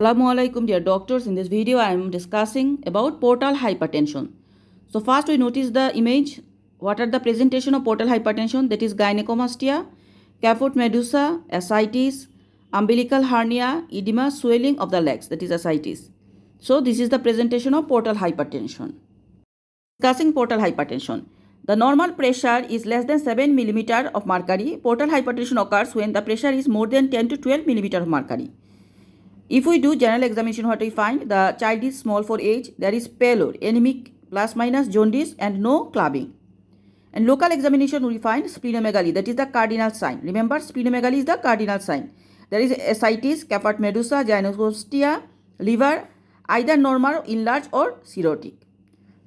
Assalamualaikum dear doctors. In this video I am discussing about portal hypertension. So first we notice the image. What are the presentation of portal hypertension? That is gynecomastia, caput medusa, ascites, umbilical hernia, edema, swelling of the legs, that is ascites. So this is the presentation of portal hypertension. Discussing portal hypertension. The normal pressure is less than 7 mm of mercury. Portal hypertension occurs when the pressure is more than 10 to 12 mm of mercury. If we do general examination, what we find? The child is small for age, there is pallor, anemic, plus minus jaundice and no clubbing. And local examination we find splenomegaly, that is the cardinal sign. Remember, splenomegaly is the cardinal sign. There is ascites, caput medusa, gynecomastia, liver, either normal, enlarged or cirrhotic.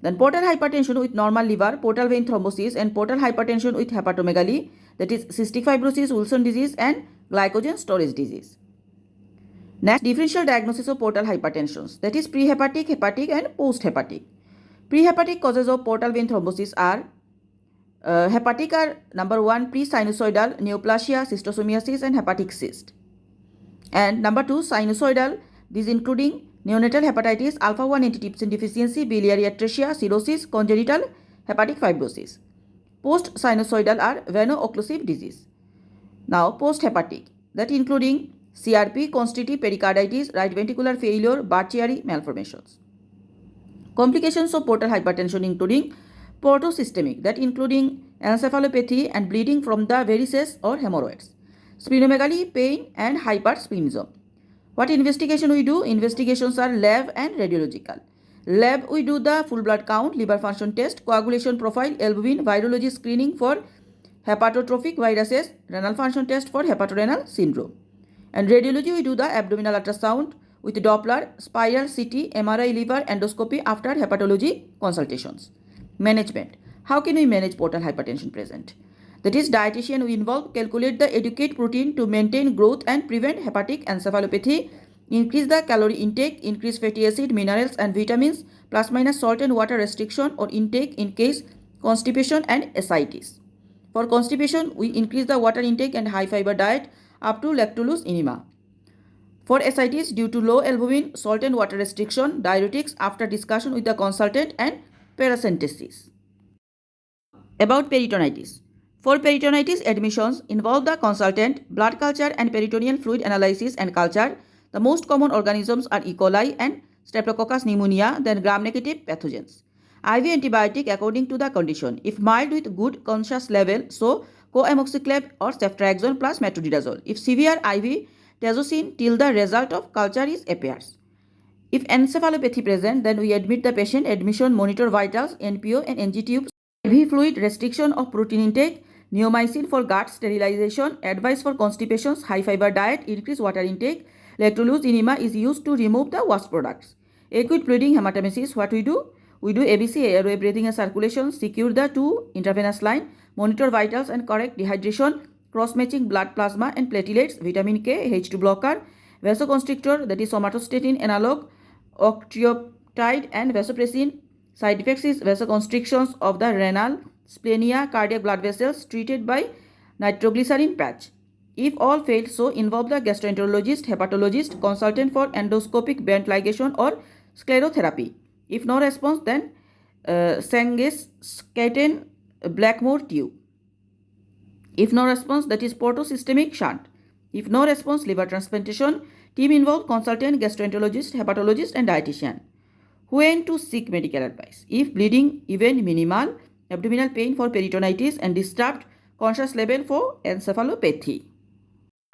Then portal hypertension with normal liver, portal vein thrombosis, and portal hypertension with hepatomegaly, that is cystic fibrosis, Wilson disease and glycogen storage disease. Next, differential diagnosis of portal hypertension, that is prehepatic, hepatic and post-hepatic. Prehepatic causes of portal vein thrombosis are hepatic are number 1 pre-sinusoidal neoplasia, cystosomiasis and hepatic cyst. And number 2 sinusoidal, these including neonatal hepatitis, alpha-1 antitrypsin deficiency, biliary atresia, cirrhosis, congenital hepatic fibrosis. Post-sinusoidal are veno-occlusive disease. Now post-hepatic, that including CRP, constrictive pericarditis, right ventricular failure, Barchieri malformations. Complications of portal hypertension including portosystemic, that including encephalopathy and bleeding from the varices or hemorrhoids, splenomegaly, pain and hypersplenism. What investigation we do? Investigations are lab and radiological. Lab we do the full blood count, liver function test, coagulation profile, albumin, virology screening for hepatotrophic viruses, renal function test for hepatorenal syndrome. And radiology we do the abdominal ultrasound with Doppler, spiral, CT, MRI, liver, endoscopy after hepatology consultations. Management. How can we manage portal hypertension present? That is, dietitian we involve, calculate the adequate protein to maintain growth and prevent hepatic encephalopathy, increase the calorie intake, increase fatty acid, minerals and vitamins, plus minus salt and water restriction or intake in case constipation and ascites. For constipation, we increase the water intake and high fiber diet up to lactulose enema. For ascites, due to low albumin, salt and water restriction, diuretics after discussion with the consultant and paracentesis. About peritonitis. For peritonitis, admissions involve the consultant, blood culture and peritoneal fluid analysis and culture. The most common organisms are E. coli and Streptococcus pneumonia, then gram-negative pathogens. IV antibiotic according to the condition. If mild with good conscious level, so co-amoxiclav or ceftriaxone plus metronidazole. If severe, IV tazocine till the result of culture is appears. If encephalopathy present, then we admit the patient, admission, monitor vitals, NPO and NG tubes, IV fluid, restriction of protein intake, neomycin for gut sterilization, advice for constipations, high fiber diet, increase water intake, lactulose enema is used to remove the waste products. Acute bleeding hematemesis, what we do? We do ABC, airway breathing and circulation, secure the 2 intravenous line, monitor vitals and correct dehydration, cross-matching blood plasma and platelets, vitamin K, H2 blocker, vasoconstrictor, that is somatostatin analog, octreotide and vasopressin. Side effects is vasoconstrictions of the renal, splenia, cardiac blood vessels treated by nitroglycerin patch. If all failed, so involve the gastroenterologist, hepatologist, consultant for endoscopic bent ligation or sclerotherapy. If no response, then Sangeskaten Blackmore tube. If no response, that is portosystemic shunt. If no response, liver transplantation. Team involved consultant, gastroenterologist, hepatologist and dietitian. When to seek medical advice? If bleeding even minimal, abdominal pain for peritonitis and disturbed conscious level for encephalopathy.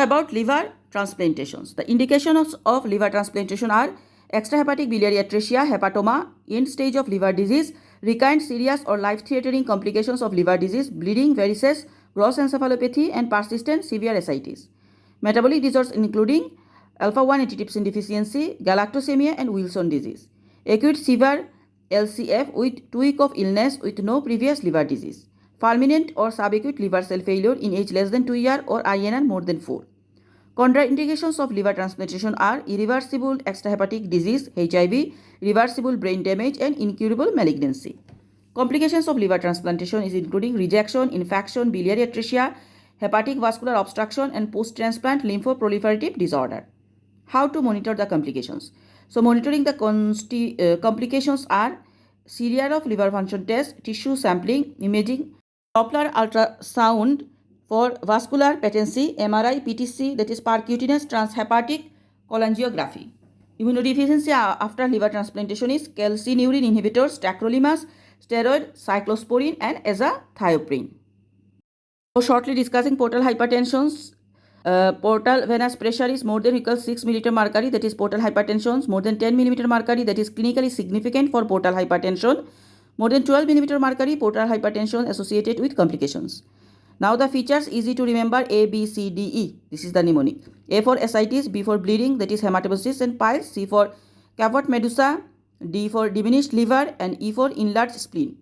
About liver transplantations. The indications of liver transplantation are extrahepatic biliary atresia, hepatoma, end stage of liver disease, recurrent serious or life-threatening complications of liver disease, bleeding, varices, gross encephalopathy and persistent severe ascites. Metabolic disorders including alpha-1 antitrypsin deficiency, galactosemia and Wilson disease. Acute severe LCF with 2 weeks of illness with no previous liver disease. Fulminant or subacute liver cell failure in age less than 2 years or INR more than 4. Contraindications of liver transplantation are irreversible extrahepatic disease, HIV, reversible brain damage and incurable malignancy. Complications of liver transplantation is including rejection, infection, biliary atresia, hepatic vascular obstruction and post-transplant lymphoproliferative disorder. How to monitor the complications? So monitoring the complications are serial of liver function test, tissue sampling, imaging, Doppler ultrasound for vascular patency, MRI, PTC, that is percutaneous transhepatic cholangiography. Immunodeficiency after liver transplantation is calcineurin inhibitors, tacrolimus, steroid, cyclosporine, and azathioprine. So shortly discussing portal hypertensions. Portal venous pressure is more than or equal 6 milliliter mercury, that is portal hypertension. More than 10 millimeter mercury, that is clinically significant for portal hypertension. More than 12 millimeter mercury, portal hypertension associated with complications. Now the features easy to remember: A, B, C, D, E. This is the mnemonic. A for ascites, B for bleeding, that is hematopoiesis and piles, C for cavot medusa, D for diminished liver, and E for enlarged spleen.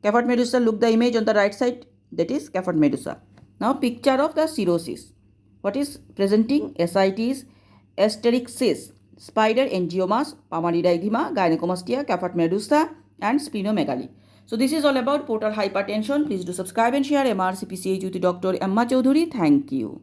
Cavot medusa, look the image on the right side, that is cavot medusa. Now picture of the cirrhosis. What is presenting? Ascites, asterixis, spider angiomas, pamalidaedema, gynecomastia, cavot medusa, and splenomegaly. So this is all about portal hypertension. Please do subscribe and share. MRCPCH with Dr. Emma Choudhury. Thank you.